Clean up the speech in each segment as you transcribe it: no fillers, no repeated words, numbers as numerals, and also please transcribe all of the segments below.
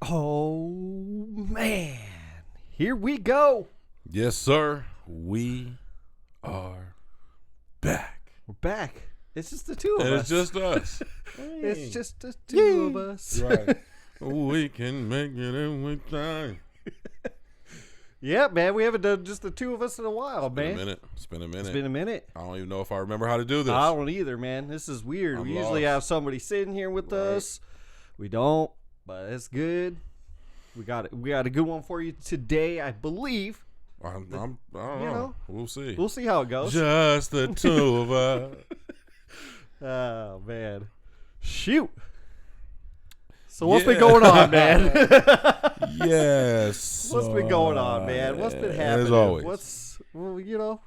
Oh, man. Here we go. Yes, sir. We are back. We're back. It's just the two of And us. it's just us. It's just the two of us. Right. We can make it in time. Yeah, man. We haven't done just the two of us in a while, Been man. a minute. It's been a minute. It's been a minute. I don't even know if I remember how to do this. I don't either, man. This is weird. I'm We usually lost. have somebody sitting here with Right. us. We don't, but it's good. We got a good one for you today, I believe. I don't know. You know, We'll see. We'll see how it goes. Just the two of us. Oh, man. Shoot. So what's been going on, man? Yes. What's been going on, man? What's been happening? As always. Well,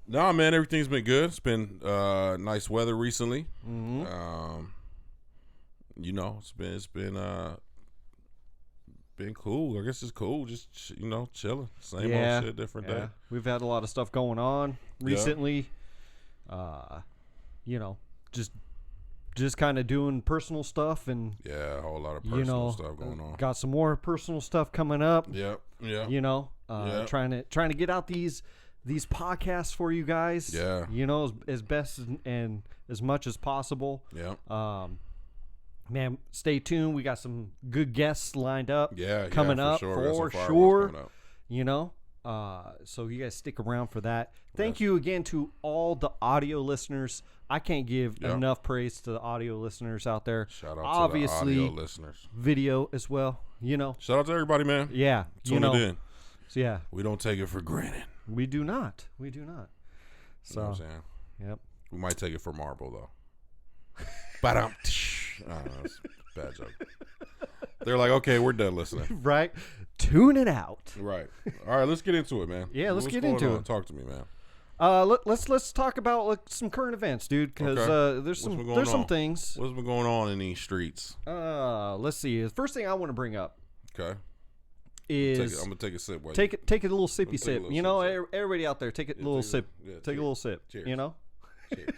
Nah, man, everything's been good. It's been nice weather recently. Mm-hmm. It's been cool. I guess it's cool. Just chilling. Same old shit, different day. We've had a lot of stuff going on recently. Just kind of doing personal stuff and Yeah, a whole lot of personal stuff going on. Got some more personal stuff coming up. Yep. Trying to get out these podcasts for you guys. Yeah. As best and as much as possible. Yeah. Man, stay tuned. We got some good guests lined up. Coming for up sure. for Got some sure. fireworks coming up. So you guys stick around for that. Thank you again to all the audio listeners. I can't give enough praise to the audio listeners out there. Shout out Obviously, to the audio listeners. video as well. Shout out to everybody, man. Yeah. Tuning in. So yeah, We don't take it for granted. we do not. So You know what I'm saying? Yep. We might take it for marble though. But I don't know, it's a bad joke. They're like, okay, we're done listening. Right. Tune it out. Right. All right, let's get into it, man. Yeah, let's What's get going into on? it. Talk to me, man. Let's talk about some current events, dude, because Okay. there's What's been some going on? things. What's been going on in these streets? Let's see. The first thing I want to bring up Okay. is I'm gonna take a sip. take a little sippy take a sip. little sip. Everybody out there, take a little sip. Take a little sip. Cheers. Cheers.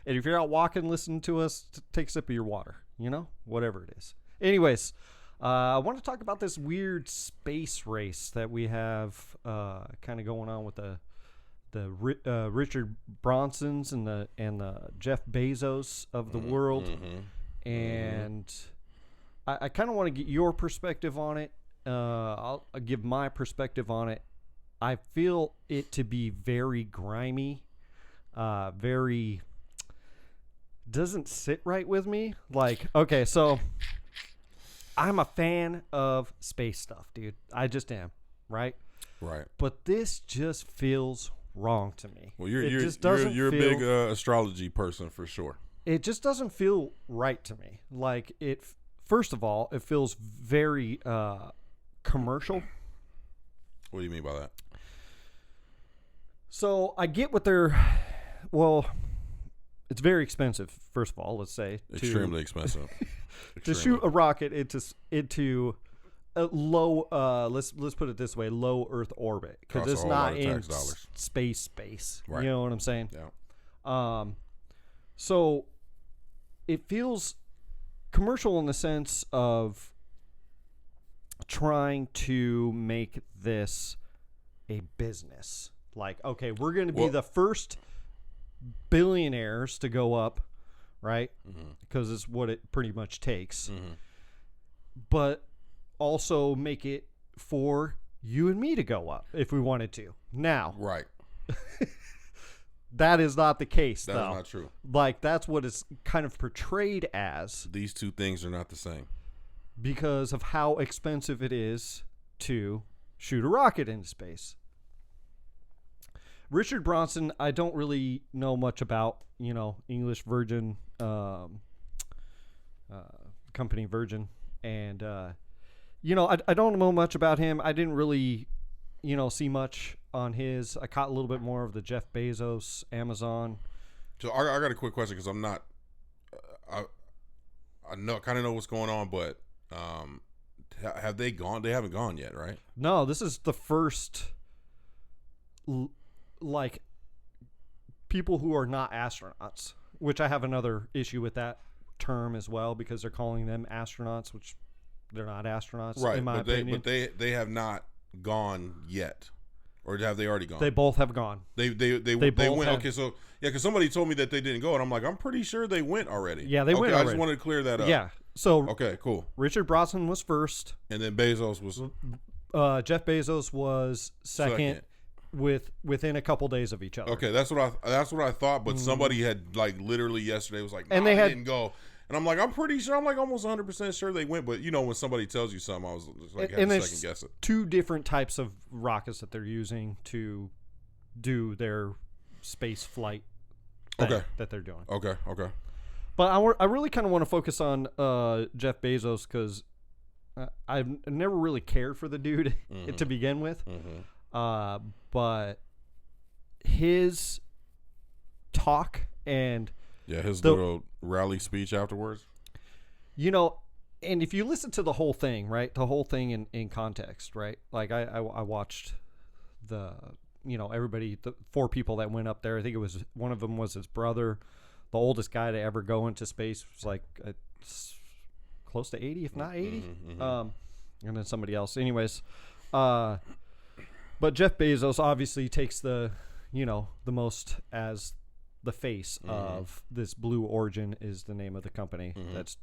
And if you're out walking, listening to us, take a sip of your water. Whatever it is. Anyways, I want to talk about this weird space race that we have kind of going on with the Richard Bransons and the Jeff Bezos of the world. Mm-hmm. And I kind of want to get your perspective on it. I'll give my perspective on it. I feel it to be very grimy, very doesn't sit right with me. Like, okay, so I'm a fan of space stuff, dude. I just am, right? Right. But this just feels wrong to me. Well, you're feel, a big astrology person for sure. It just doesn't feel right to me. Like first of all, it feels very commercial. What do you mean by that? So I get what it's very expensive. First of all, let's say Extremely expensive. to shoot a rocket into a low. Let's put it this way: low Earth orbit, because Costs it's a whole lot not of in tax dollars. space. Right. You know what I'm saying? Yeah. So it feels commercial in the sense of trying to make this a business. Like, okay, we're going to be the first billionaires to go up, right? Mm-hmm. Because it's what it pretty much takes. Mm-hmm. But also make it for you and me to go up if we wanted to. Now, Right. that is not the case, That though. is not true. Like, that's what it's kind of portrayed as These two things are not the same. because of how expensive it is to shoot a rocket into space. Richard Branson, I don't really know much about, English Virgin, company Virgin. And, I don't know much about him. I didn't really, see much on his. I caught a little bit more of the Jeff Bezos, Amazon. So I got a quick question because I'm not. I kind of know what's going on, but have they gone? They haven't gone yet, right? No, this is the first, people who are not astronauts, which I have another issue with that term as well, because they're calling them astronauts, which They're not astronauts, right? in my opinion. But they have not gone yet, or have they already gone? They both have gone. They went. Okay, so yeah, because somebody told me that they didn't go, and I'm like, I'm pretty sure they went already. Yeah, they went I already. just wanted to clear that up. Yeah. So okay, cool. Richard Branson was first, and then Bezos was. Jeff Bezos was second. Within a couple days of each other. Okay, that's what I thought. But somebody had like literally yesterday was like, and they didn't go. And I'm like, I'm pretty sure. I'm like almost 100% sure they went. But when somebody tells you something, I was just like, I had to second guess it. Two different types of rockets that they're using to do their space flight thing that they're doing. Okay. But I really kind of want to focus on Jeff Bezos because I've never really cared for the dude to begin with. But his talk and his little rally speech afterwards, and if you listen to the whole thing, right, the whole thing in context, right, like I watched the everybody, the 4 people that went up there. I think it was one of them was his brother, the oldest guy to ever go into space, was like close to 80, if not 80, and then somebody else. Anyways, but Jeff Bezos obviously takes the most as the face of this. Blue Origin is the name of the company. That's,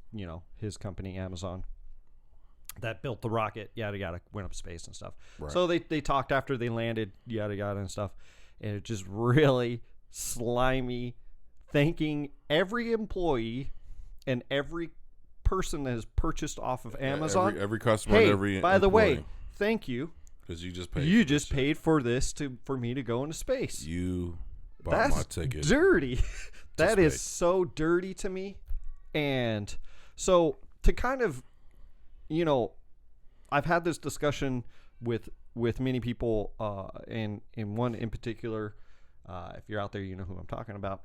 his company, Amazon, that built the rocket, yada, yada, went up space and stuff. Right. So they talked after they landed, yada, yada, and stuff. And it just really slimy, thanking every employee and every person that has purchased off of Amazon. Every customer and every by the employee. way, thank you. Because you just paid. You just paid for this for me to go into space. You bought my ticket. Dirty. That is so dirty to me. And so to kind of, I've had this discussion with many people, and one in particular, if you're out there, you know who I'm talking about,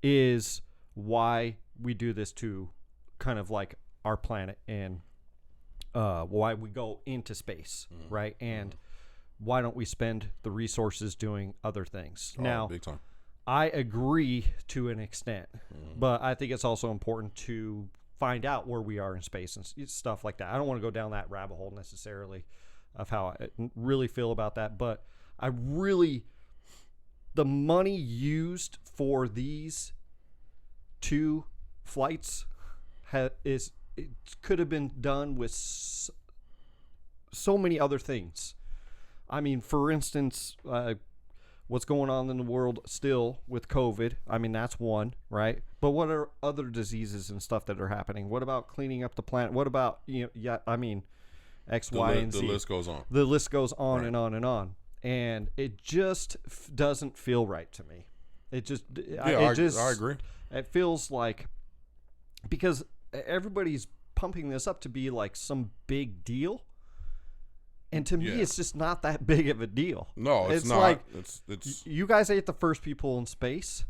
is why we do this to kind of like our planet and why we go into space, right? And why don't we spend the resources doing other things? Now, big time. I agree to an extent, but I think it's also important to find out where we are in space and stuff like that. I don't want to go down that rabbit hole necessarily of how I really feel about that, but the money used for these 2 flights it could have been done with so many other things. I mean, for instance, what's going on in the world still with COVID? I mean, that's one, right? But what are other diseases and stuff that are happening? What about cleaning up the planet? What about, X, Y, and Z? The list goes on. The list goes on and on and on. And it just doesn't feel right to me. It just... I agree. It feels like... Because everybody's pumping this up to be like some big deal, and to me it's just not that big of a deal. No, it's not. Like, it's you guys ain't the first people in space,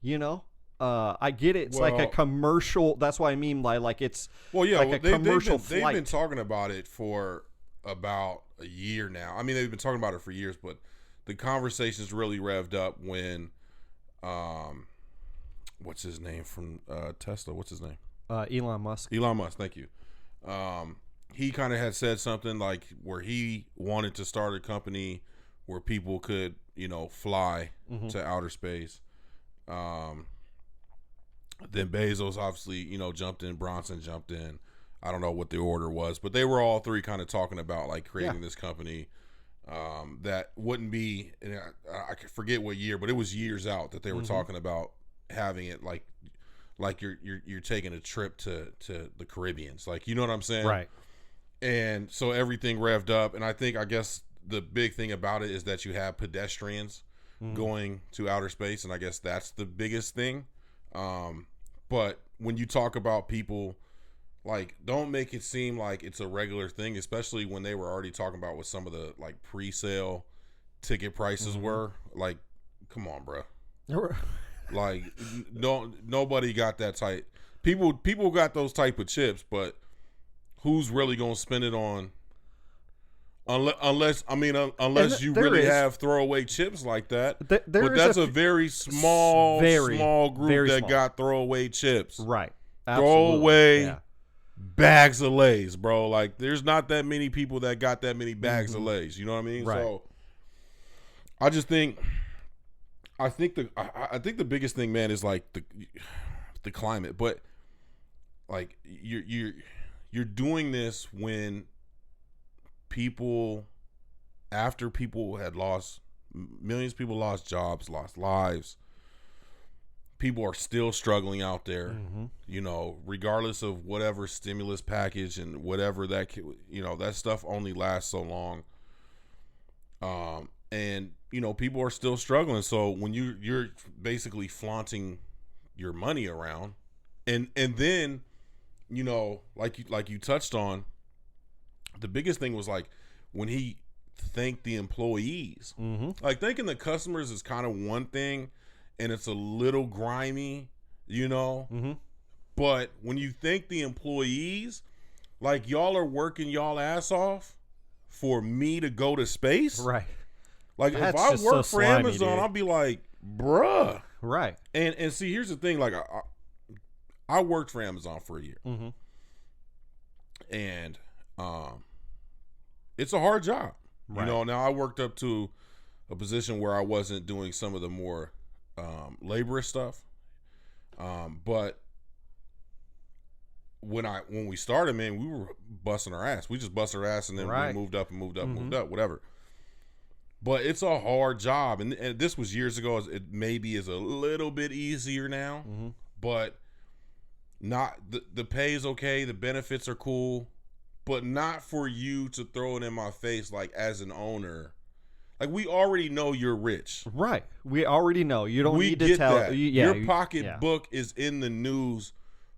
I get it. It's like a commercial. That's what I mean by like it's like a commercial flight. They've been talking about it for about a year now. I mean, they've been talking about it for years, but the conversation's really revved up when what's his name from Tesla? What's his name? Elon Musk. Elon Musk, thank you. He kind of had said something like where he wanted to start a company where people could, fly to outer space. Then Bezos obviously, jumped in. Bronson jumped in. I don't know what the order was, but they were all 3 kind of talking about like creating this company that wouldn't be. And I forget what year, but it was years out that they were talking about having it like you're taking a trip to the Caribbeans, like, you know what I'm saying? Right. And so everything revved up, and I guess the big thing about it is that you have pedestrians going to outer space, and I guess that's the biggest thing. But when you talk about people, like, don't make it seem like it's a regular thing, especially when they were already talking about what some of the like pre-sale ticket prices were. Like, come on, bro. Like, nobody got that tight. People got those type of chips, but who's really gonna spend it on? Unless you really have throwaway chips like that. But that's a very small group that got throwaway chips. Right. Absolutely. Throwaway bags of Lay's, bro. Like, there's not that many people that got that many bags of Lay's. You know what I mean? Right. So, I just think, I think the biggest thing, man, is like the climate. But like you're doing this when after people had lost, millions of people lost jobs, lost lives. People are still struggling out there, you know, regardless of whatever stimulus package and whatever that, you know, that stuff only lasts so long. And, you know, people are still struggling. So when you're basically flaunting your money around, and then, you know, like you touched on, the biggest thing was like when he thanked the employees, like thanking the customers is kind of one thing. And it's a little grimy, you know. But when you thank the employees, like y'all are working y'all ass off for me to go to space. Right. Like That's if I just work so for slimy, Amazon, dude. I'll be like, bruh. Right. And see, here's the thing. Like I worked for Amazon for a year. And it's a hard job. Right. You know, now I worked up to a position where I wasn't doing some of the more laborious stuff, but when we started, man, we were busting our ass. We just busted our ass, and then we moved up and moved up, moved up, whatever. But it's a hard job, and this was years ago. It maybe is a little bit easier now, but not the pay is okay. The benefits are cool, but not for you to throw it in my face like as an owner. Like, we already know you're rich. Right. We already know. You don't need to get tell. that. Your pocketbook is in the news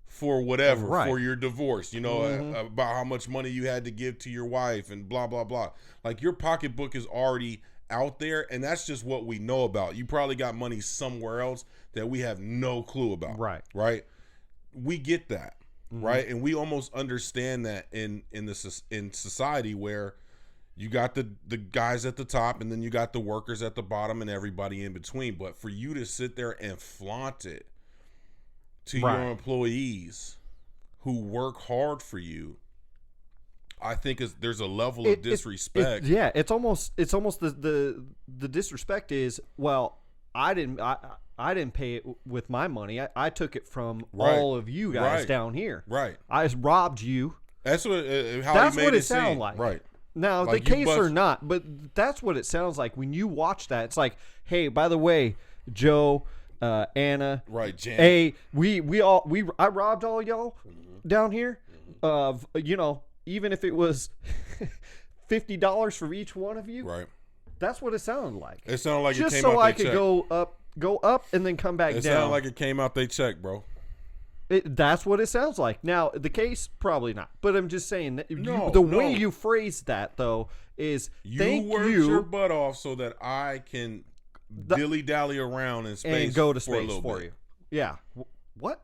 for whatever, for your divorce, you know, about how much money you had to give to your wife and blah, blah, blah. Like, your pocketbook is already out there, and that's just what we know about. You probably got money somewhere else that we have no clue about. Right. Right? We get that. Right? And we almost understand that in society where you got the guys at the top, and then you got the workers at the bottom and everybody in between. But for you to sit there and flaunt it to your employees who work hard for you, I think there's a level of disrespect. It's almost the disrespect is, well, I didn't pay it with my money. I took it from all of you guys down here. Right. I robbed you. That's what That's what it sounds like. Right. Now, like the case or not, but that's what it sounds like when you watch that. It's like, hey, by the way, Joe, Anna, Jan. Hey, I robbed all y'all down here. Of you know, even if it was $50 for each one of you. Right. That's what it sounded like. It sounded like just it came so out I they could check. go up, and then come back down. It sounded like it came out they check, bro. That's what it sounds like. Now, the case, probably not. But I'm just saying that way you phrased that, though, is you worked your butt off so that I can dilly-dally around in space and go to for a space little for bit. you. Yeah. What?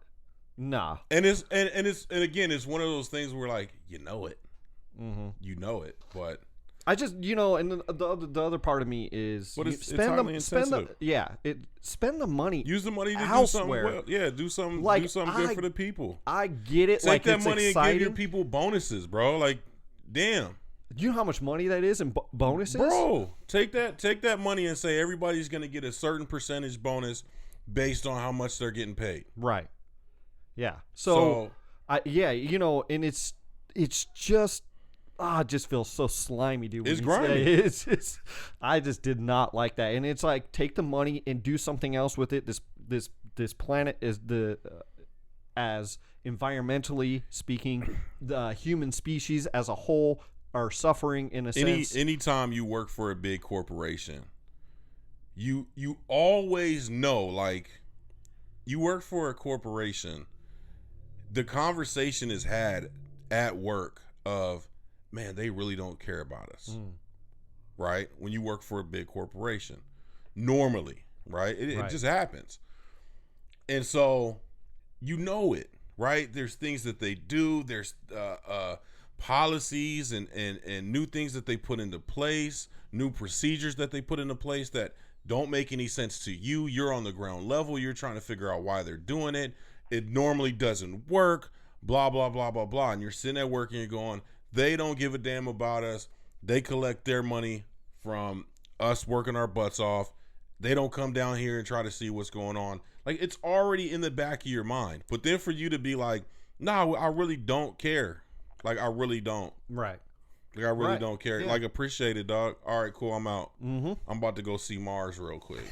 Nah. And again, it's one of those things where, like, you know it. You know it, but I just, you know, and the other part of me is spend the money. Use the money to elsewhere. do something well. Yeah, do something good for the people. I get it. Take that money exciting. and give your people bonuses, bro. Like, damn. Do you know how much money that is in bonuses? Bro, take that money and say everybody's going to get a certain percentage bonus based on how much they're getting paid. Right. Yeah. So you know, and it's just it just feels so slimy, dude. It's grimy. It's I just did not like that. And it's like, take the money and do something else with it. This planet is as environmentally speaking, the human species as a whole are suffering in a sense. Anytime you work for a big corporation, you always know, like, you work for a corporation, the conversation is had at work of, man, they really don't care about us. Right? When you work for a big corporation, normally, right? It just happens. And so, you know it, right? There's things that they do. There's policies and new things that they put into place, new procedures that they put into place that don't make any sense to you. You're on the ground level. You're trying to figure out why they're doing it. It normally doesn't work, blah, blah, blah, blah, blah. And you're sitting at work and you're going, they don't give a damn about us. They collect their money from us working our butts off. They don't come down here and try to see what's going on. Like, it's already in the back of your mind. But then for you to be like, no, I really don't care. Like, I really don't. Right. Like, I really don't care. Yeah. Like, appreciate it, dog. All right, cool. I'm out. Mm-hmm. I'm about to go see Mars real quick.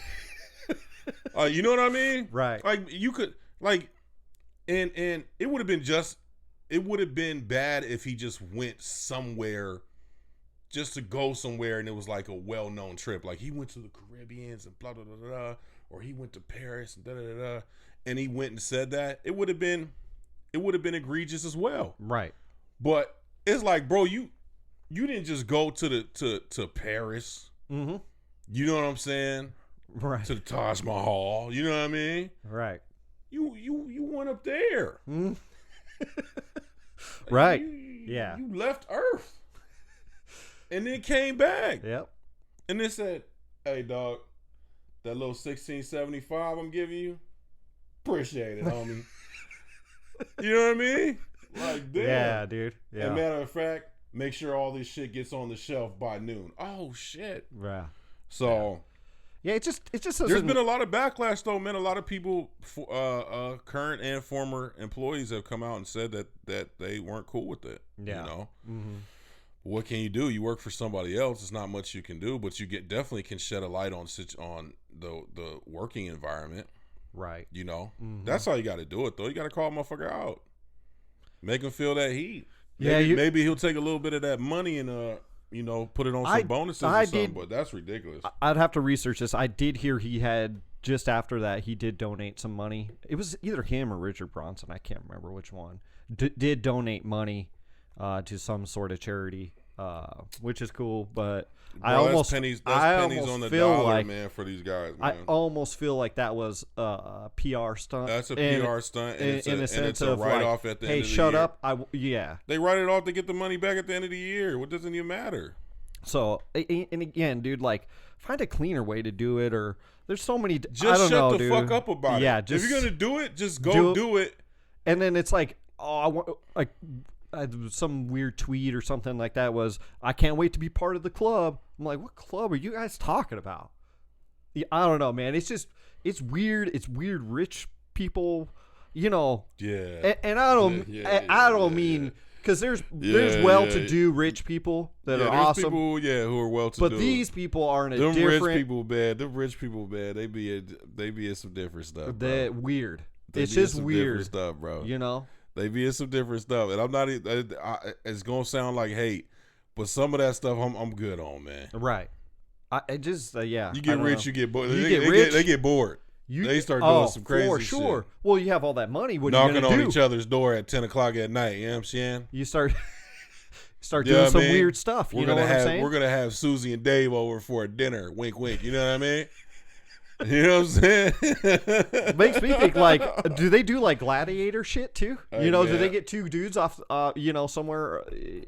You know what I mean? Right. Like, you could, like, and it would have been bad if he just went somewhere just to go somewhere and it was like a well-known trip. Like, he went to the Caribbeans and blah, blah, blah, blah, or he went to Paris and da, da, da, da, and he went and said that. It would have been egregious as well. Right. But it's like, bro, you didn't just go to Paris. Mm-hmm. You know what I'm saying? Right. To the Taj Mahal. You know what I mean? Right. You went up there. Mm-hmm. Right. You left Earth. And then came back. Yep. And then said, hey, dog, that little 1675 I'm giving you, appreciate it, homie. You know what I mean? Like, damn. Yeah, dude. Yeah. As a matter of fact, make sure all this shit gets on the shelf by noon. Oh, shit. Yeah. So... Yeah, it just there's been a lot of backlash though, man. A lot of people, current and former employees, have come out and said that they weren't cool with it. Yeah. You know, mm-hmm. What can you do? You work for somebody else. There's not much you can do, but you definitely can shed a light on the working environment. Right. You know, mm-hmm. That's how you got to do it though. You got to call a motherfucker out, make him feel that heat. Maybe he'll take a little bit of that money and put it on some bonuses or something, but that's ridiculous. I'd have to research this. I did hear he had, just after that, he did donate some money. It was either him or Richard Bronson. I can't remember which one. Did donate money to some sort of charity, which is cool, but Bro, that's pennies on the dollar, like, man, for these guys, man. I almost feel like that was a PR stunt. That's a PR stunt, and it's a write-off at the end of the year. Hey, shut up. They write it off to get the money back at the end of the year. What doesn't even matter? So, and again, dude, like, find a cleaner way to do it, or there's so many. Just I don't know, shut the dude. fuck up about it. If you're gonna do it, just go do it. And then it's like, I want, like, some weird tweet or something like that was, I can't wait to be part of the club. I'm like, what club are you guys talking about? Yeah, I don't know, man. It's weird. It's weird rich people, Yeah. And I don't mean, because there's well-to-do rich people that are awesome. People, who are well-to-do. But these people are in a different. Them rich people, man. They be in some different stuff. They're weird. It's just weird stuff, bro. They be in some different stuff, and I'm not. It's gonna sound like hate, but some of that stuff I'm good on, man. Right. I just You get rich, you get bored. They get bored. They start doing some crazy for sure. shit. Well, you have all that money. What knocking are you gonna on do? each other's door at 10:00 at night. You know what I'm saying? You start doing some weird stuff. We're gonna have Susie and Dave over for a dinner. Wink, wink. You know what I mean? You know what I'm saying? Makes me think, like, do they do like gladiator shit too? Do they get two dudes off, somewhere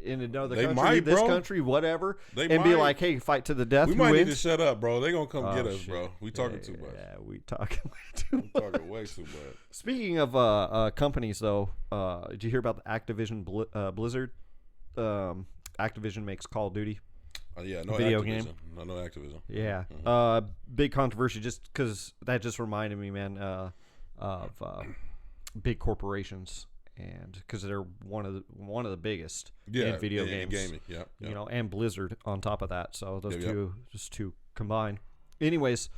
in another country, this country, whatever, be like, hey, fight to the death? We might need to shut up, bro. They gonna come get us, bro. We talking too much. Yeah, we talking way too much. Talking way too much. Speaking of companies, though, did you hear about the Activision Blizzard? Activision makes Call of Duty. No video Activision. game. No Activision. Yeah. Big controversy, just because that just reminded me, man, of big corporations, and because they're one of the biggest in video games, gaming. Yeah. And Blizzard on top of that. So those two combined. Anyways,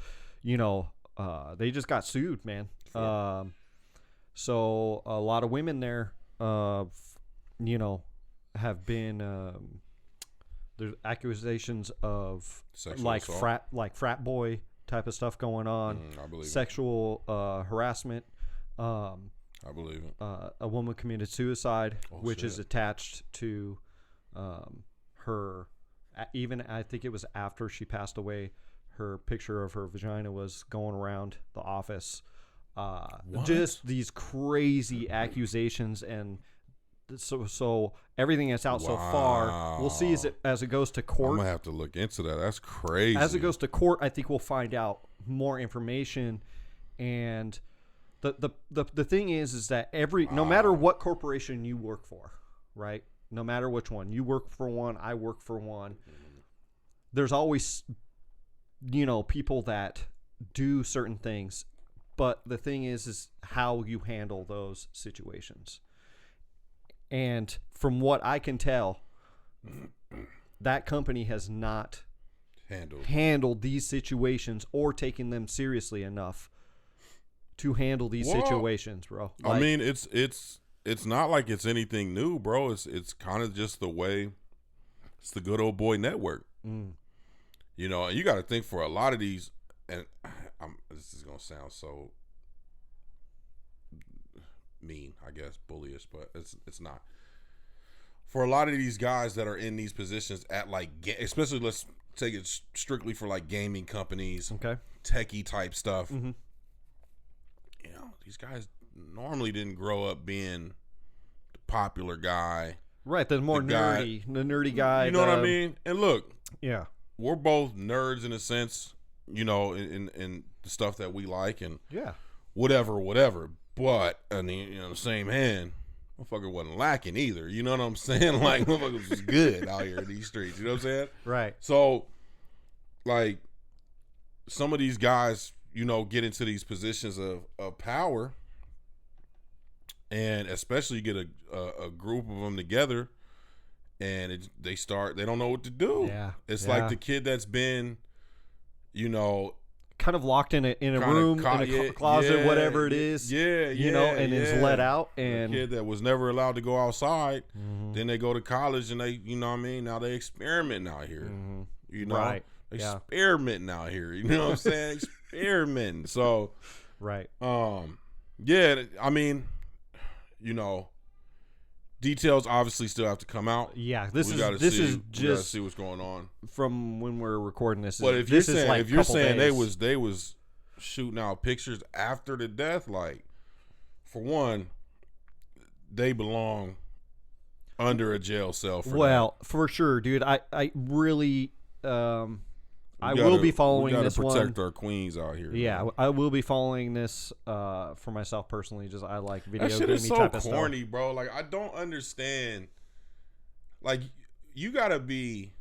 they just got sued, man. So a lot of women there, have been. There's accusations of sexual assault. frat boy type of stuff going on. I believe sexual harassment. I believe it. A woman committed suicide, which is attached to her. Even I think it was after she passed away. Her picture of her vagina was going around the office. Just these crazy accusations, and so everything that's out so far, we'll see as it goes to court. I'm gonna have to look into that. That's crazy. As it goes to court, I think we'll find out more information, and The thing is that no matter what corporation you work for, right? No matter which one, you work for one, I work for one. There's always, people that do certain things, but the thing is how you handle those situations. And from what I can tell, that company has not handled these situations or taken them seriously enough to handle these situations, bro. I mean, it's not like it's anything new, bro. It's kind of just the way. It's the good old boy network. And you got to think for a lot of these, and this is gonna sound so mean, I guess, bullyish, but it's not. For a lot of these guys that are in these positions at especially let's take it strictly for like gaming companies, okay, techie type stuff. These guys normally didn't grow up being the popular guy, right? The nerdy guy. You know what I mean? And look, yeah, we're both nerds in a sense, in the stuff that we like, and whatever. But the same hand, motherfucker wasn't lacking either. You know what I'm saying? Like, motherfucker was good out here in these streets. You know what I'm saying? Right. So, like, some of these guys, get into these positions of power, and especially you get a group of them together, and they don't know what to do. Yeah. It's like the kid that's been, kind of locked in a room, in a closet, whatever it is. And is let out. And a kid that was never allowed to go outside. Then they go to college and they, now they experimenting out here. Right. Experimenting out here. You know what I'm saying? Experimenting. So, right. I mean, details obviously still have to come out. Yeah, this is just see what's going on from when we're recording this. But if you're saying they was shooting out pictures after the death, like, for one, they belong under a jail cell. For sure, dude. I really I will be following this one. Protect our queens out here. Yeah, man. I will be following this for myself personally. Just I like video gamey type of stuff. That shit is so corny, bro. Like, I don't understand. Like, you gotta be.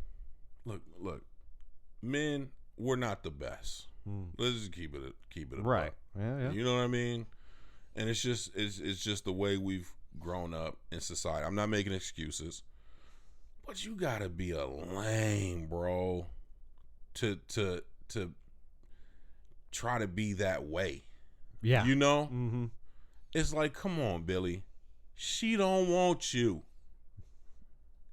Look, men, we're not the best. Let's just keep it right. Yeah. You know what I mean? And it's just the way we've grown up in society. I'm not making excuses, but you gotta be a lame, bro, to try to be that way. Yeah. It's like, come on, Billy. She don't want you.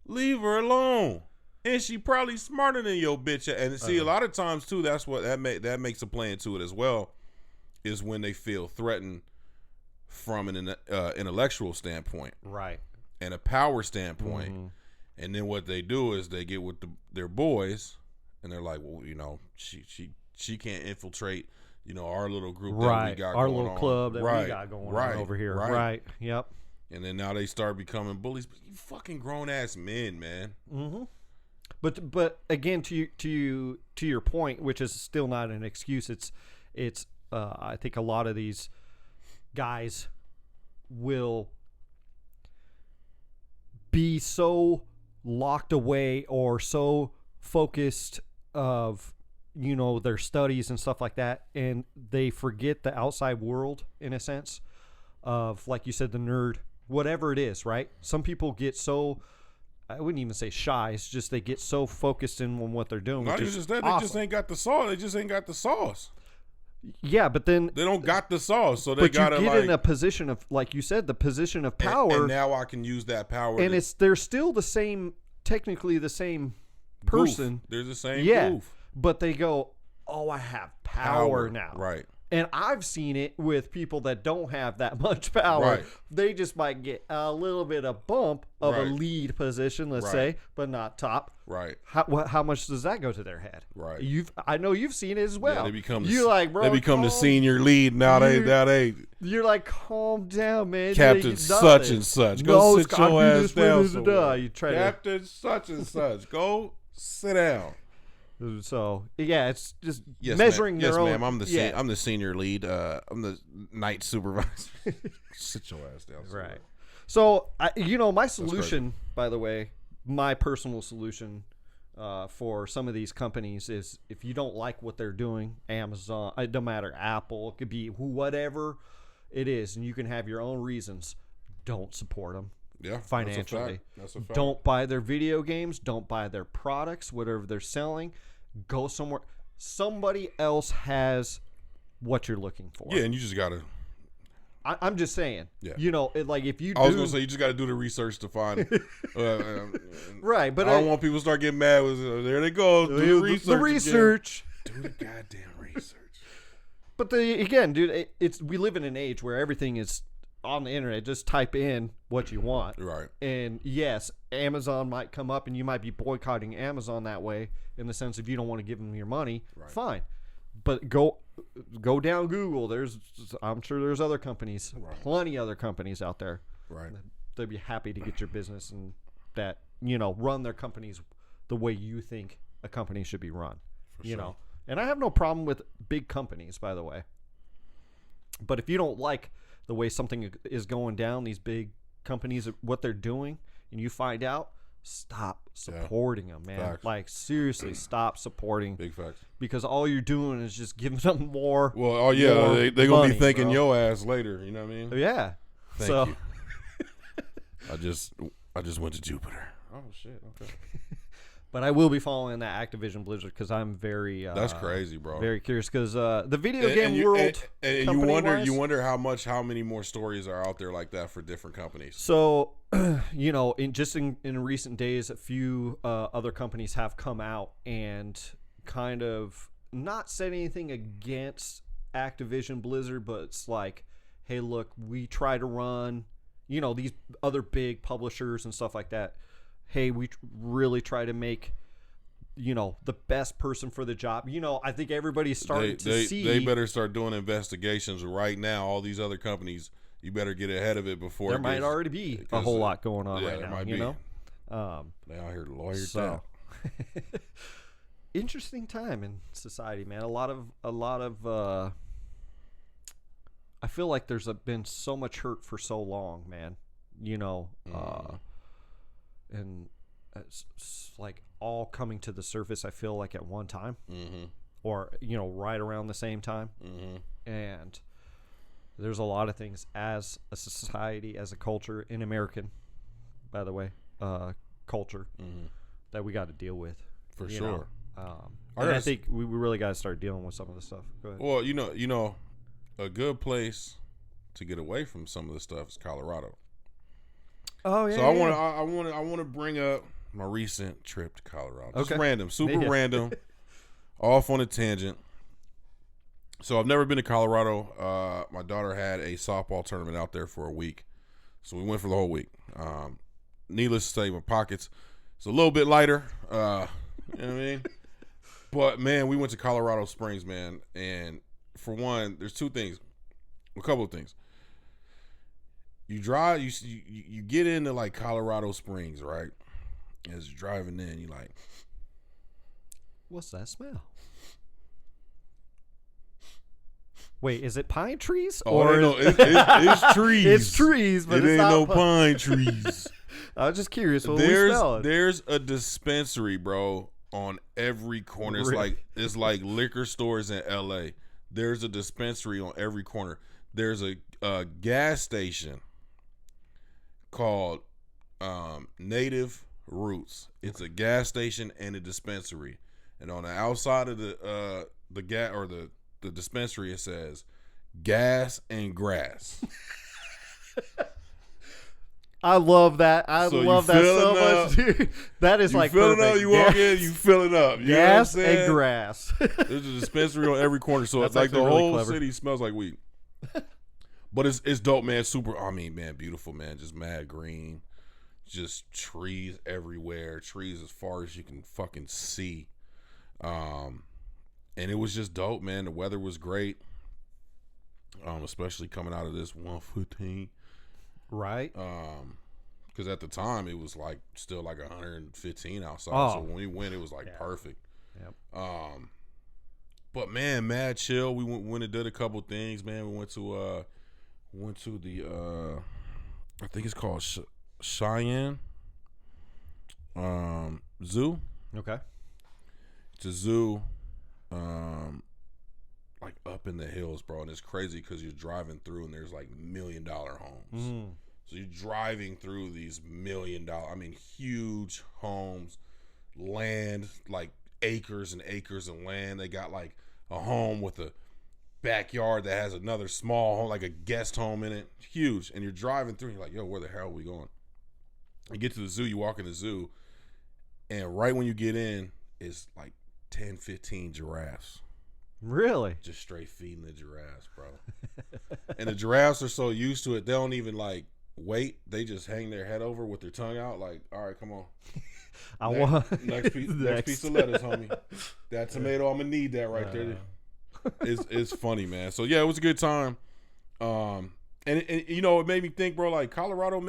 Leave her alone. And she probably smarter than your bitch. And see, a lot of times too, that's what that makes a play into it as well, is when they feel threatened from an intellectual standpoint, right, and a power standpoint. And then what they do is they get with their boys, and they're like, well, she can't infiltrate, our little group that we got our going little on. club that we got going on over here. Right. Yep. And then now they start becoming bullies. But you fucking grown ass men, man. But again, to your point, which is still not an excuse. It's I think a lot of these guys will be so locked away or so focused of their studies and stuff like that, and they forget the outside world in a sense of, like you said, the nerd, whatever it is, right? Some people get so, I wouldn't even say shy, it's just they get so focused in on what they're doing. Not just that, they just ain't got the sauce. They just ain't got the sauce. Yeah, but then they don't got the sauce, so they gotta, you get in a position of, like you said, the position of power, and now I can use that power. And they're still the same, technically the same person. They're the same. Goof. But they go, oh, I have power now. Right. And I've seen it with people that don't have that much power. Right. They just might get a little bit of bump of a lead position, let's say, but not top. Right. How much does that go to their head? Right. I know you've seen it as well. Yeah, they become the senior lead now. You're like, calm down, man. Captain such and such. Go sit your ass down. You try Captain such and such. Go sit down. So yeah, it's just Yes, measuring ma'am. their own. Yes, ma'am. I'm the senior lead. I'm the night supervisor. Sit your ass down. Right. So my crazy. solution, by the way, my personal solution for some of these companies is if you don't like what they're doing, Amazon, it don't matter, Apple, it could be whatever it is, and you can have your own reasons. Don't support them. Yeah, financially. That's a fact. Don't buy their video games. Don't buy their products, whatever they're selling. Go somewhere. Somebody else has what you're looking for. Yeah, and you just gotta. I'm just saying. Yeah. If you. I was gonna say you just gotta do the research to find. Right, but I don't want people to start getting mad. There they go. Do the research. The research. Do the goddamn research. But again, dude, we live in an age where everything is on the internet. Just type in what you want. Right. And yes, Amazon might come up and you might be boycotting Amazon that way in the sense if you don't want to give them your money, right. Fine. But go down Google. I'm sure there's other companies, right. Plenty other companies out there. Right. They'd be happy to get your business and that, run their companies the way you think a company should be run. For sure. And I have no problem with big companies, by the way. But if you don't like the way something is going down, these big companies, what they're doing, and you find out, stop supporting them, man. Facts. Like, seriously, stop supporting. Big facts. Because all you're doing is just giving them more. Well, they're going to be thanking your ass later. You know what I mean? Yeah. Thank you. I just went to Jupiter. Oh, shit. Okay. But I will be following that Activision Blizzard because I'm very that's crazy, bro. Very curious because the video game world. And you wonder how many more stories are out there like that for different companies. So, in recent days, a few other companies have come out and kind of not said anything against Activision Blizzard, but it's like, hey, look, we try to run, these other big publishers and stuff like that. Hey, we really try to make, the best person for the job. I think everybody's starting to see. They better start doing investigations right now. All these other companies, you better get ahead of it before. There might already be a whole lot going on right now. Might be. They out here lawyers down. Interesting time in society, man. A lot of. I feel like there's been so much hurt for so long, man. And it's like all coming to the surface, I feel like at one time, or right around the same time, and there's a lot of things as a society, as a culture, in American, by the way, culture that we got to deal with for sure. And I think we really got to start dealing with some of this stuff. Go ahead. Well, a good place to get away from some of this stuff is Colorado. Oh yeah. So I want to bring up my recent trip to Colorado. Just random, super random, off on a tangent. So I've never been to Colorado. My daughter had a softball tournament out there for a week, so we went for the whole week. Needless to say, my pockets it's a little bit lighter. You know what I mean? But man, we went to Colorado Springs, man, and for one, there's a couple of things. You drive, you get into like Colorado Springs, right? As you're driving in, you like, what's that smell? Wait, is it pine trees? Or no, it's trees. It's trees, but it it's ain't no not pine trees. I was just curious. What we smelling? There's a dispensary, bro, on every corner. It's like liquor stores in LA. There's a dispensary on every corner. There's a gas station called Native Roots. It's a gas station and a dispensary, and on the outside of the gas or the dispensary it says gas and grass. I love that. I love that so much, dude. That is like filling perfect. Up. You walk in, you fill it up. You gas and grass. There's a dispensary on every corner, so it's like the really whole clever. city smells like weed. But it's dope, man. Super. I mean, man, beautiful, man. Just mad green, just trees everywhere. Trees as far as you can fucking see. And it was just dope, man. The weather was great. Especially coming out of this 115. Right. Because at the time it was like still like 115 outside. Oh. So when we went, it was like perfect. Yep. But man, mad chill. We went and did a couple things, man. We went to the I think it's called Cheyenne Zoo. Okay. It's a zoo, like up in the hills, bro. And it's crazy because you're driving through and there's like $1 million homes. So you're driving through these $1 million, huge homes, land, like acres and acres of land. They got like a home with a backyard that has another small home, like a guest home in it. Huge. And you're driving through and you're like, yo, where the hell are we going? You get to the zoo, you walk in the zoo, and right when you get in, it's like 10, 15 giraffes. Really? Just straight feeding the giraffes, bro. And the giraffes are so used to it, they don't even like wait. They just hang their head over with their tongue out, like, all right, come on. Next piece of lettuce, homie. That tomato, I'm gonna need that right there. It's funny, man. So yeah, it was a good time. And you know, it made me think, bro, like Colorado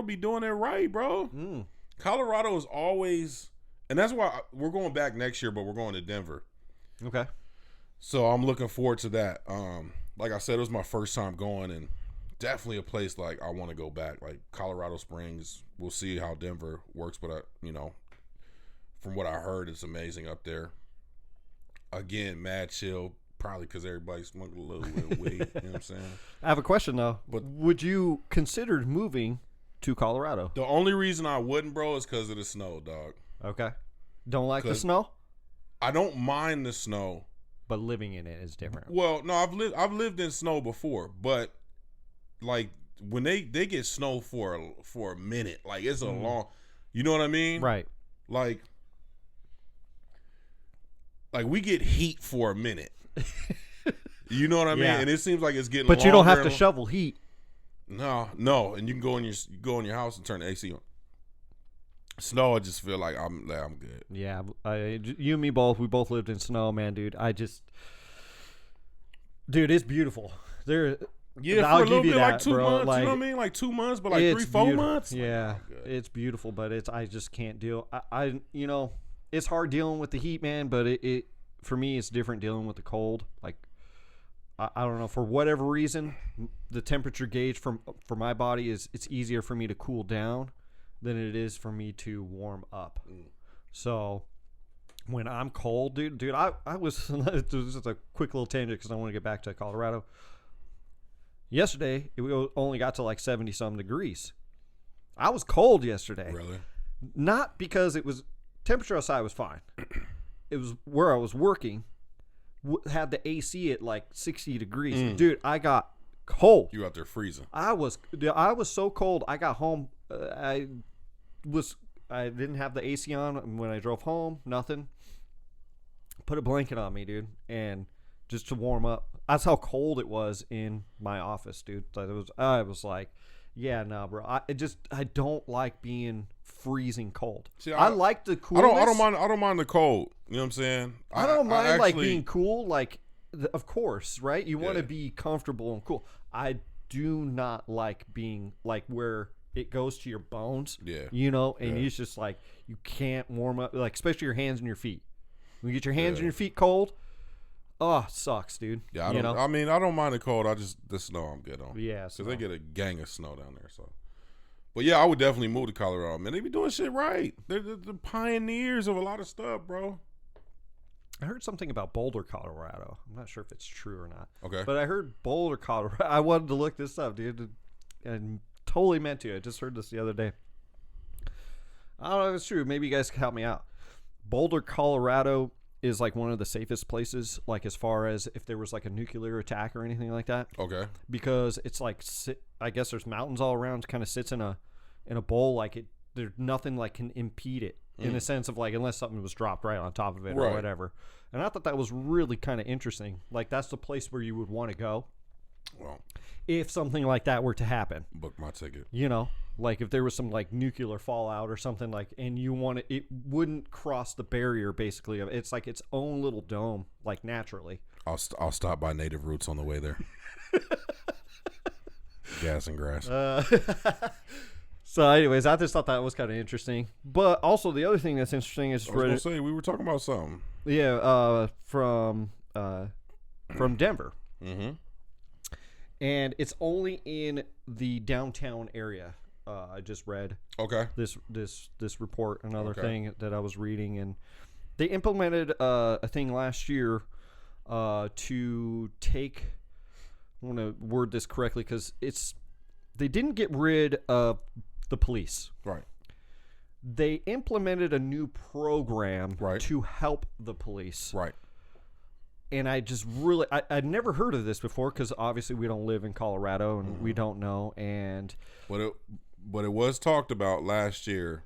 be doing it right, bro. Colorado is always, and that's why we're going back next year, but we're going to Denver. Okay. So I'm looking forward to that. Like I said, it was my first time going, and definitely a place like I want to go back. Like Colorado Springs, we'll see how Denver works, but from what I heard, it's amazing up there. Again, mad chill, probably because everybody's smoking a little bit of weed. You know what I'm saying? I have a question though. But would you consider moving to Colorado? The only reason I wouldn't, bro, is because of the snow, dog. Okay. Don't like the snow? I don't mind the snow, but living in it is different. Well, no, I've lived in snow before, but like when they get snow for a minute, like it's a long, you know what I mean? Right. Like we get heat for a minute. You know what I mean? And it seems like it's getting. But you don't have to shovel heat. No, and you can go in your house and turn the AC on. Snow, I just feel like I'm good. Yeah, you and me both. We both lived in snow, man, dude. Dude, it's beautiful. Yeah, I'll for a little give you bit, that, like 2 bro. months. Like, you know what I mean? Like 2 months, but like 3-4 months. Yeah, like, it's beautiful, but I just can't deal. It's hard dealing with the heat, man. But it for me, it's different dealing with the cold. Like I don't know, for whatever reason, the temperature gauge for my body it's easier for me to cool down than it is for me to warm up. So when I'm cold, dude, I was just a quick little tangent because I want to get back to Colorado. Yesterday, it only got to like 70-some degrees. I was cold yesterday. Really? Not because it was temperature outside was fine. It was where I was working had the AC at like 60 degrees. Dude, I got cold. You out there freezing? I was so cold. I got home. I didn't have the AC on when I drove home. Nothing. Put a blanket on me, dude, and just to warm up. That's how cold it was in my office, dude. I was like, yeah, no, bro. I don't like being freezing cold. See, I like the coolness. I don't mind the cold. You know what I'm saying? I don't mind like being cool. Like, of course, right? You want to be comfortable and cool. I do not like being like where it goes to your bones. Yeah. You know, and it's just like you can't warm up, like especially your hands and your feet. When you get your hands and your feet cold, sucks, dude. Yeah, I don't mind the cold. The snow I'm good on. Yeah, because they get a gang of snow down there. So, but yeah, I would definitely move to Colorado. Man, they be doing shit right. They're the pioneers of a lot of stuff, bro. I heard something about Boulder, Colorado. I'm not sure if it's true or not. Okay. But I heard Boulder, Colorado. I wanted to look this up, dude. And totally meant to. I just heard this the other day. I don't know if it's true. Maybe you guys can help me out. Boulder, Colorado is like one of the safest places, like as far as if there was like a nuclear attack or anything like that. Okay. Because it's like, I guess there's mountains all around. It kind of sits in a bowl, like there's nothing like can impede it in the sense of like unless something was dropped right on top of it or whatever. And I thought that was really kind of interesting. Like that's the place where you would want to go. Well, if something like that were to happen, book my ticket. You know, like if there was some like nuclear fallout or something like, and you want it wouldn't cross the barrier. Basically, it's like its own little dome, like naturally. I'll stop by Native Roots on the way there. Gas and grass. So, anyways, I just thought that was kind of interesting. But also, the other thing that's interesting is I was gonna say we were talking about something. Yeah, from Denver, Mm-hmm. and it's only in the downtown area. I just read Okay. this report, another Okay. thing that I was reading, and they implemented a thing last year to take. I want to word this correctly because they didn't get rid of the police. Right. They implemented a new program Right. to help the police. Right. And I just really, I'd never heard of this before because obviously we don't live in Colorado and we don't know. And But it was talked about last year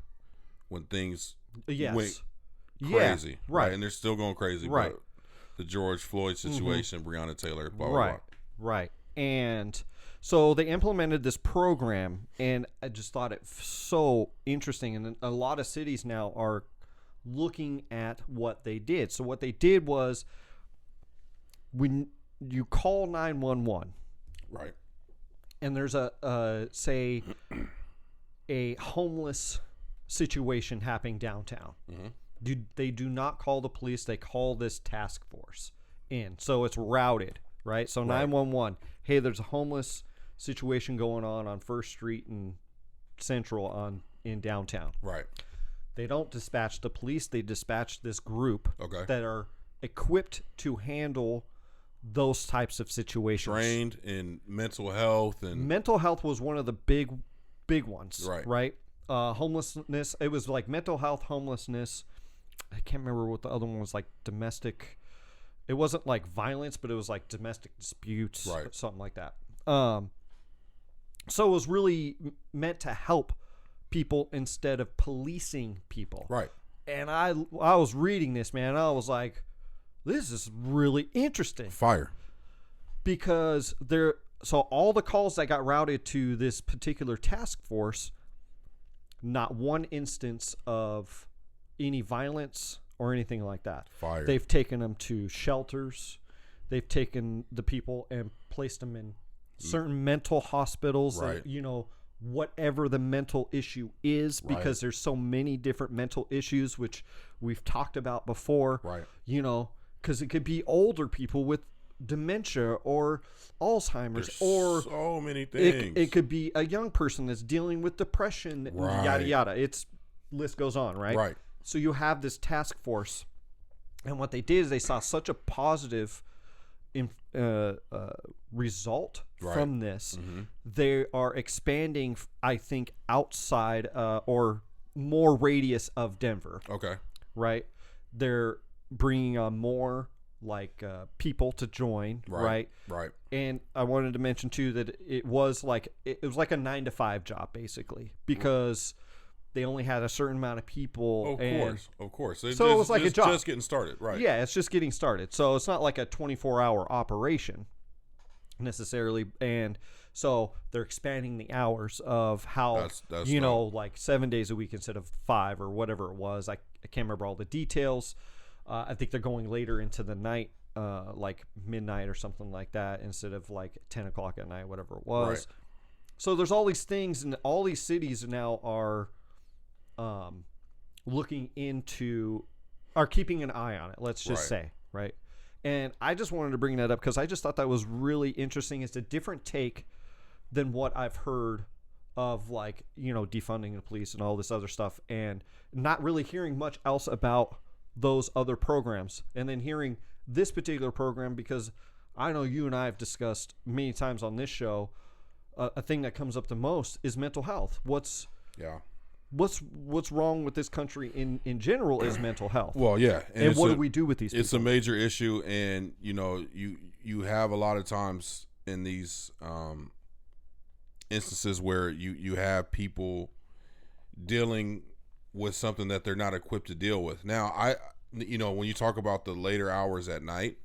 when things yes, went yeah, crazy. right, And they're still going crazy. Right. But the George Floyd situation, Breonna Taylor, blah, blah, right, right. And so they implemented this program, and I just thought it so interesting. And a lot of cities now are looking at what they did. So what they did was, when you call 911, blah. Right. and there's say a homeless situation happening downtown, they do not call the police. They call this task force in. So it's routed, right? So 911, hey, there's a homeless situation going on First Street and Central in downtown. Right. They don't dispatch the police. They dispatch this group Okay. that are equipped to handle those types of situations. Trained in mental health and Mental health was one of the big ones. Right. Homelessness. It was like mental health, homelessness. I can't remember what the other one was, like domestic. It wasn't like violence, but it was like domestic disputes, Right. something like that. So it was really meant to help people instead of policing people. right. And I was reading this, man. I was like, this is really interesting Fire. because so all the calls that got routed to this particular task force, not one instance of any violence or anything like that. Fire. They've taken them to shelters. They've taken the people and placed them in certain mental hospitals. Right. And, whatever the mental issue is, because Right. there's so many different mental issues, which we've talked about before. Right. Because it could be older people with dementia or Alzheimer's, There's or so many things. it could be a young person that's dealing with depression, Right. yada yada. It's list goes on, right? Right. So you have this task force, and what they did is they saw such a positive result Right. from this. Mm-hmm. They are expanding, I think, outside or more radius of Denver. Okay. Right? They're bringing on more people to join, right? Right. And I wanted to mention too that it was like a 9-to-5 job basically, because they only had a certain amount of people. Of course. So it was like a job. Just getting started, right? Yeah, it's just getting started. So it's not like a 24-hour operation necessarily. And so they're expanding the hours of how, That's like 7 days a week instead of 5 or whatever it was. I can't remember all the details. I think they're going later into the night, like midnight or something like that, instead of like 10 o'clock at night, whatever it was. Right. So there's all these things, and all these cities now are are keeping an eye on it, let's just say, right? And I just wanted to bring that up because I just thought that was really interesting. It's a different take than what I've heard of, like, defunding the police and all this other stuff, and not really hearing much else about those other programs. And then hearing this particular program, because I know you and I have discussed many times on this show, a thing that comes up the most is mental health. What's wrong with this country in general is mental health. Well, yeah. And what do we do with these people? It's a major issue, and you have a lot of times in these instances where you have people dealing with something that they're not equipped to deal with. Now, when you talk about the later hours at night,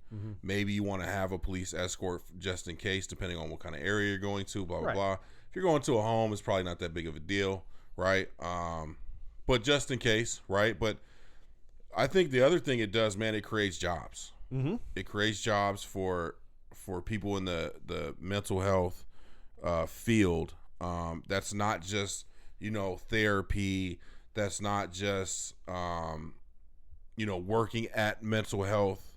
maybe you want to have a police escort just in case, depending on what kind of area you're going to, blah, blah, blah. If you're going to a home, it's probably not that big of a deal. Right. But just in case. Right. But I think the other thing it does, man, it creates jobs. Mm-hmm. It creates jobs for people in the mental health field. That's not just therapy. That's not just, working at mental health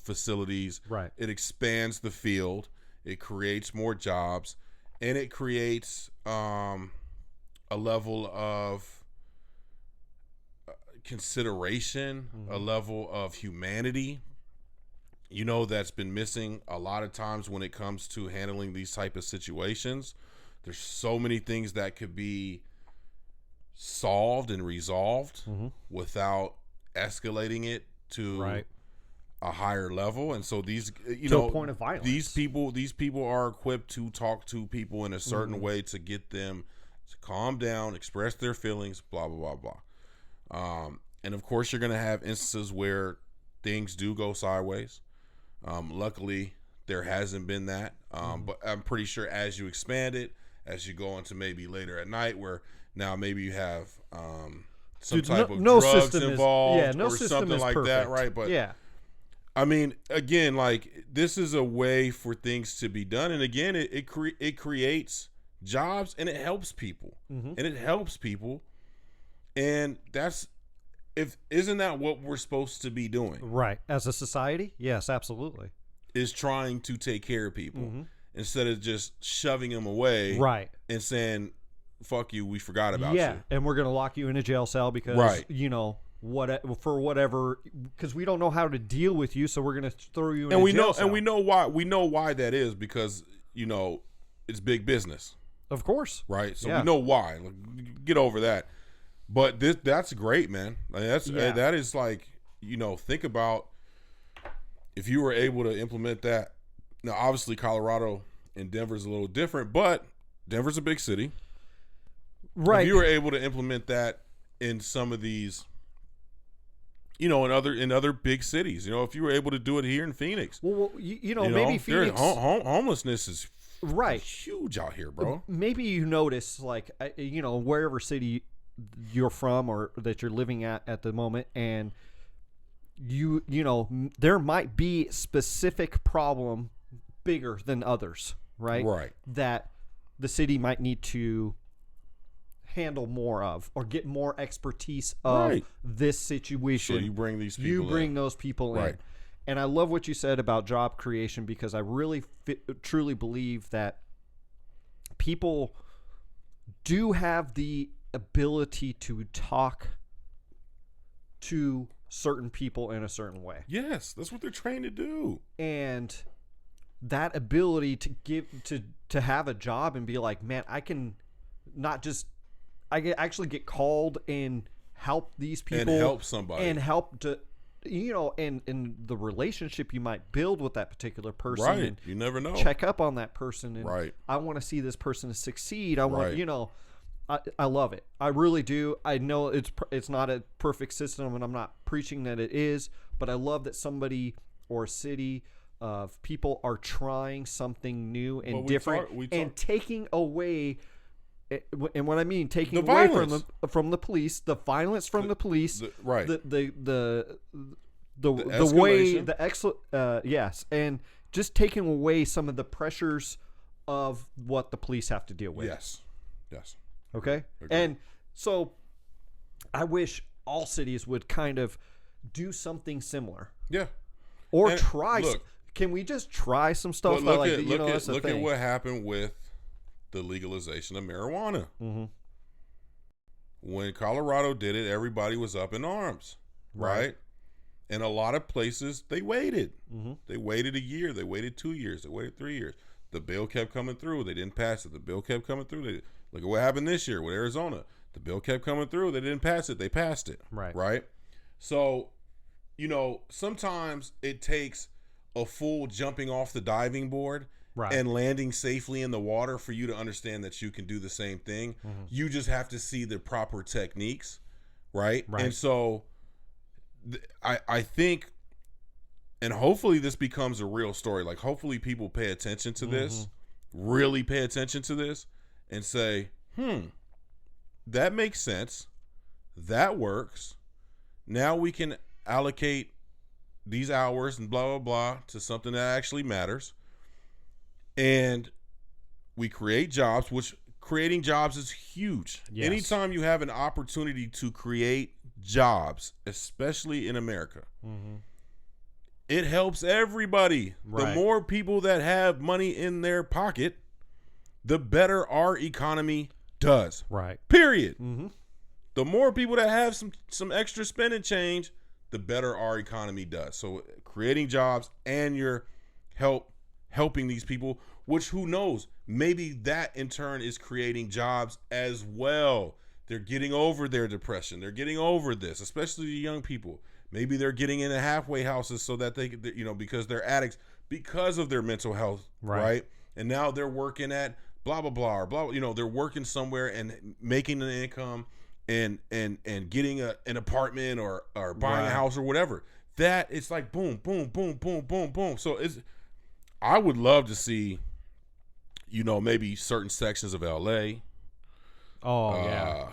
facilities. Right. It expands the field. It creates more jobs, and it creates a level of consideration, a level of humanity, that's been missing a lot of times when it comes to handling these type of situations. There's so many things that could be solved and resolved without escalating it to a higher level. And so these, to a point of violence. these people are equipped to talk to people in a certain way to get them to calm down, express their feelings, blah, blah, blah, blah. And of course you're going to have instances where things do go sideways. Luckily there hasn't been that. But I'm pretty sure as you expand it, as you go into maybe later at night where now maybe you have some type of drugs involved or something like that, right? But I mean, again, like this is a way for things to be done, and again, it creates jobs and it helps people, and isn't that what we're supposed to be doing, right? As a society, yes, absolutely, is trying to take care of people instead of just shoving them away, right, and saying, fuck you, we forgot about you. And we're going to lock you in a jail cell because, for whatever, because we don't know how to deal with you, so we're going to throw you in a jail cell. And we know why that is, because, it's big business. Of course. Right? So we know why. Get over that. But that's great, man. Like that is like, think about if you were able to implement that. Now, obviously, Colorado and Denver's a little different, but Denver's a big city. Right. If you were able to implement that in some of these, in other big cities, if you were able to do it here in Phoenix. Well, maybe Phoenix homelessness is right huge out here, bro. Maybe you notice, like, wherever city you're from or that you're living at the moment, and there might be specific problem bigger than others, right? Right. That the city might need to handle more of or get more expertise of this situation. So you bring these people those people in. And I love what you said about job creation, because I really truly believe that people do have the ability to talk to certain people in a certain way. Yes, that's what they're trained to do. And that ability to have a job and be like, man, I can actually get called and help these people and help somebody and help to, and the relationship you might build with that particular person. Right. And you never know. Check up on that person. And I want to see this person succeed. I want, I love it. I really do. I know it's not a perfect system, and I'm not preaching that it is, but I love that somebody or a city of people are trying something new and different and taking away. And what I mean, taking away from the police, the violence from the police, the way, yes, and just taking away some of the pressures of what the police have to deal with. Yes. Okay. Agreed. And so I wish all cities would kind of do something similar. Yeah. Or can we just try some stuff? Look at what happened with the legalization of marijuana. When Colorado did it, everybody was up in arms, right? And a lot of places, they waited. They waited a year. They waited 2 years. They waited 3 years. The bill kept coming through. They didn't pass it. The bill kept coming through. Look at what happened this year with Arizona. The bill kept coming through. They didn't pass it. They passed it. Right? So, sometimes it takes a full jumping off the diving board and landing safely in the water for you to understand that you can do the same thing. You just have to see the proper techniques, right? And so I think, and hopefully this becomes a real story. Like, hopefully people pay attention to this, really pay attention to this, and say, that makes sense. That works. Now we can allocate these hours and blah, blah, blah to something that actually matters. And we create jobs, which creating jobs is huge. Yes. Anytime you have an opportunity to create jobs, especially in America, it helps everybody. Right. The more people that have money in their pocket, the better our economy does. Right. Period. The more people that have some extra spending change, the better our economy does. So creating jobs and you're helping these people, which who knows, maybe that in turn is creating jobs as well. They're getting over their depression. They're getting over this, especially the young people. Maybe they're getting into halfway houses so that they, because they're addicts because of their mental health, right? And now they're working at blah, blah, blah, or blah, they're working somewhere and making an income and getting an apartment or buying a house or whatever. That it's like boom, boom, boom, boom, boom, boom. So I would love to see, maybe certain sections of LA. Oh yeah.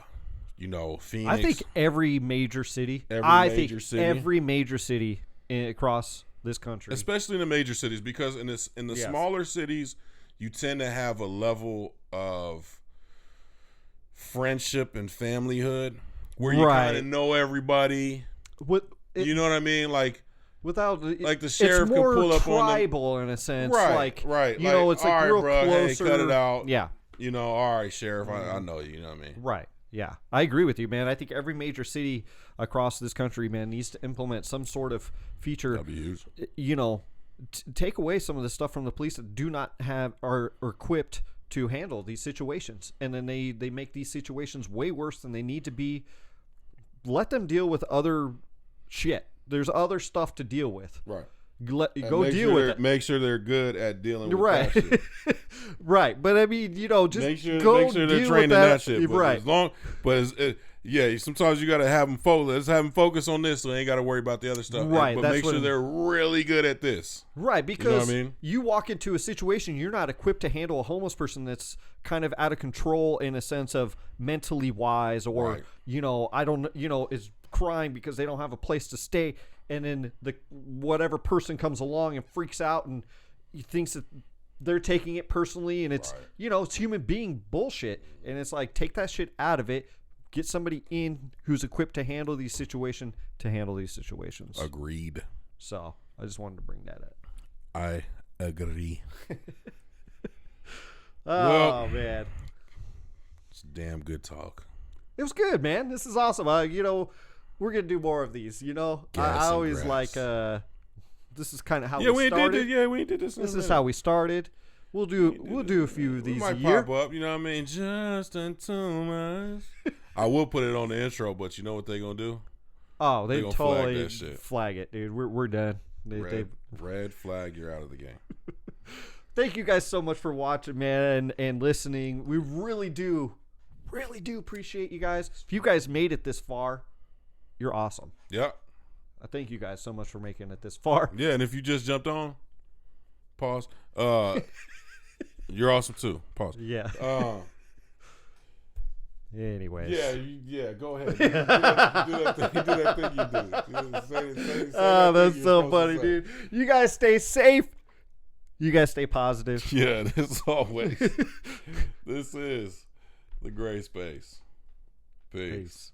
Phoenix. I think every major city. Every major city across this country, especially in the major cities, because in the smaller cities, you tend to have a level of friendship and familyhood where you kind of know everybody. You know what I mean? Like without the sheriff it's more could pull up tribal on in a sense. Right. It's like real bro, closer. Hey, cut it out. Yeah. All right, sheriff. I know you. You know what I mean? Right. Yeah, I agree with you, man. I think every major city across this country, man, needs to implement some sort of feature. That'd be huge. Take away some of the stuff from the police that do not have are equipped to handle these situations, and then they make these situations way worse than they need to be. Let them deal with other shit. There's other stuff to deal with. Right. Go deal with it. Make sure they're good at dealing with that shit. Right. But I mean, just make sure they're training that shit. But right. Sometimes you got to have them focus. Let's have them focus on this, so they ain't got to worry about the other stuff. Right. But make sure they're really good at this. Right. Because you walk into a situation, you're not equipped to handle a homeless person that's kind of out of control in a sense of mentally wise, or is crying because they don't have a place to stay. And then whatever person comes along and freaks out and he thinks that they're taking it personally, and it's it's human being bullshit. And it's like, take that shit out of it. Get somebody in who's equipped to handle these situations. Agreed. So I just wanted to bring that up. I agree. Man, it's damn good talk. It was good, man. This is awesome. We're gonna do more of these. I always like. This is kind of how we started. We did this. This is how we started. We'll do a few of these might a year. Pop up, you know what I mean? Just until much. I will put it on the intro, but you know what they're gonna do? Oh, they totally flag it, dude. We're done. Red flag. You're out of the game. Thank you guys so much for watching, man, and listening. We really do appreciate you guys. If you guys made it this far, you're awesome. Yeah. I thank you guys so much for making it this far. Yeah, and if you just jumped on, pause. You're awesome too. Pause. Yeah. Anyways. Yeah. Go ahead. Do that thing you do. That's so funny, dude. You guys stay safe. You guys stay positive. Yeah, as always. This is the Gray Space. Peace.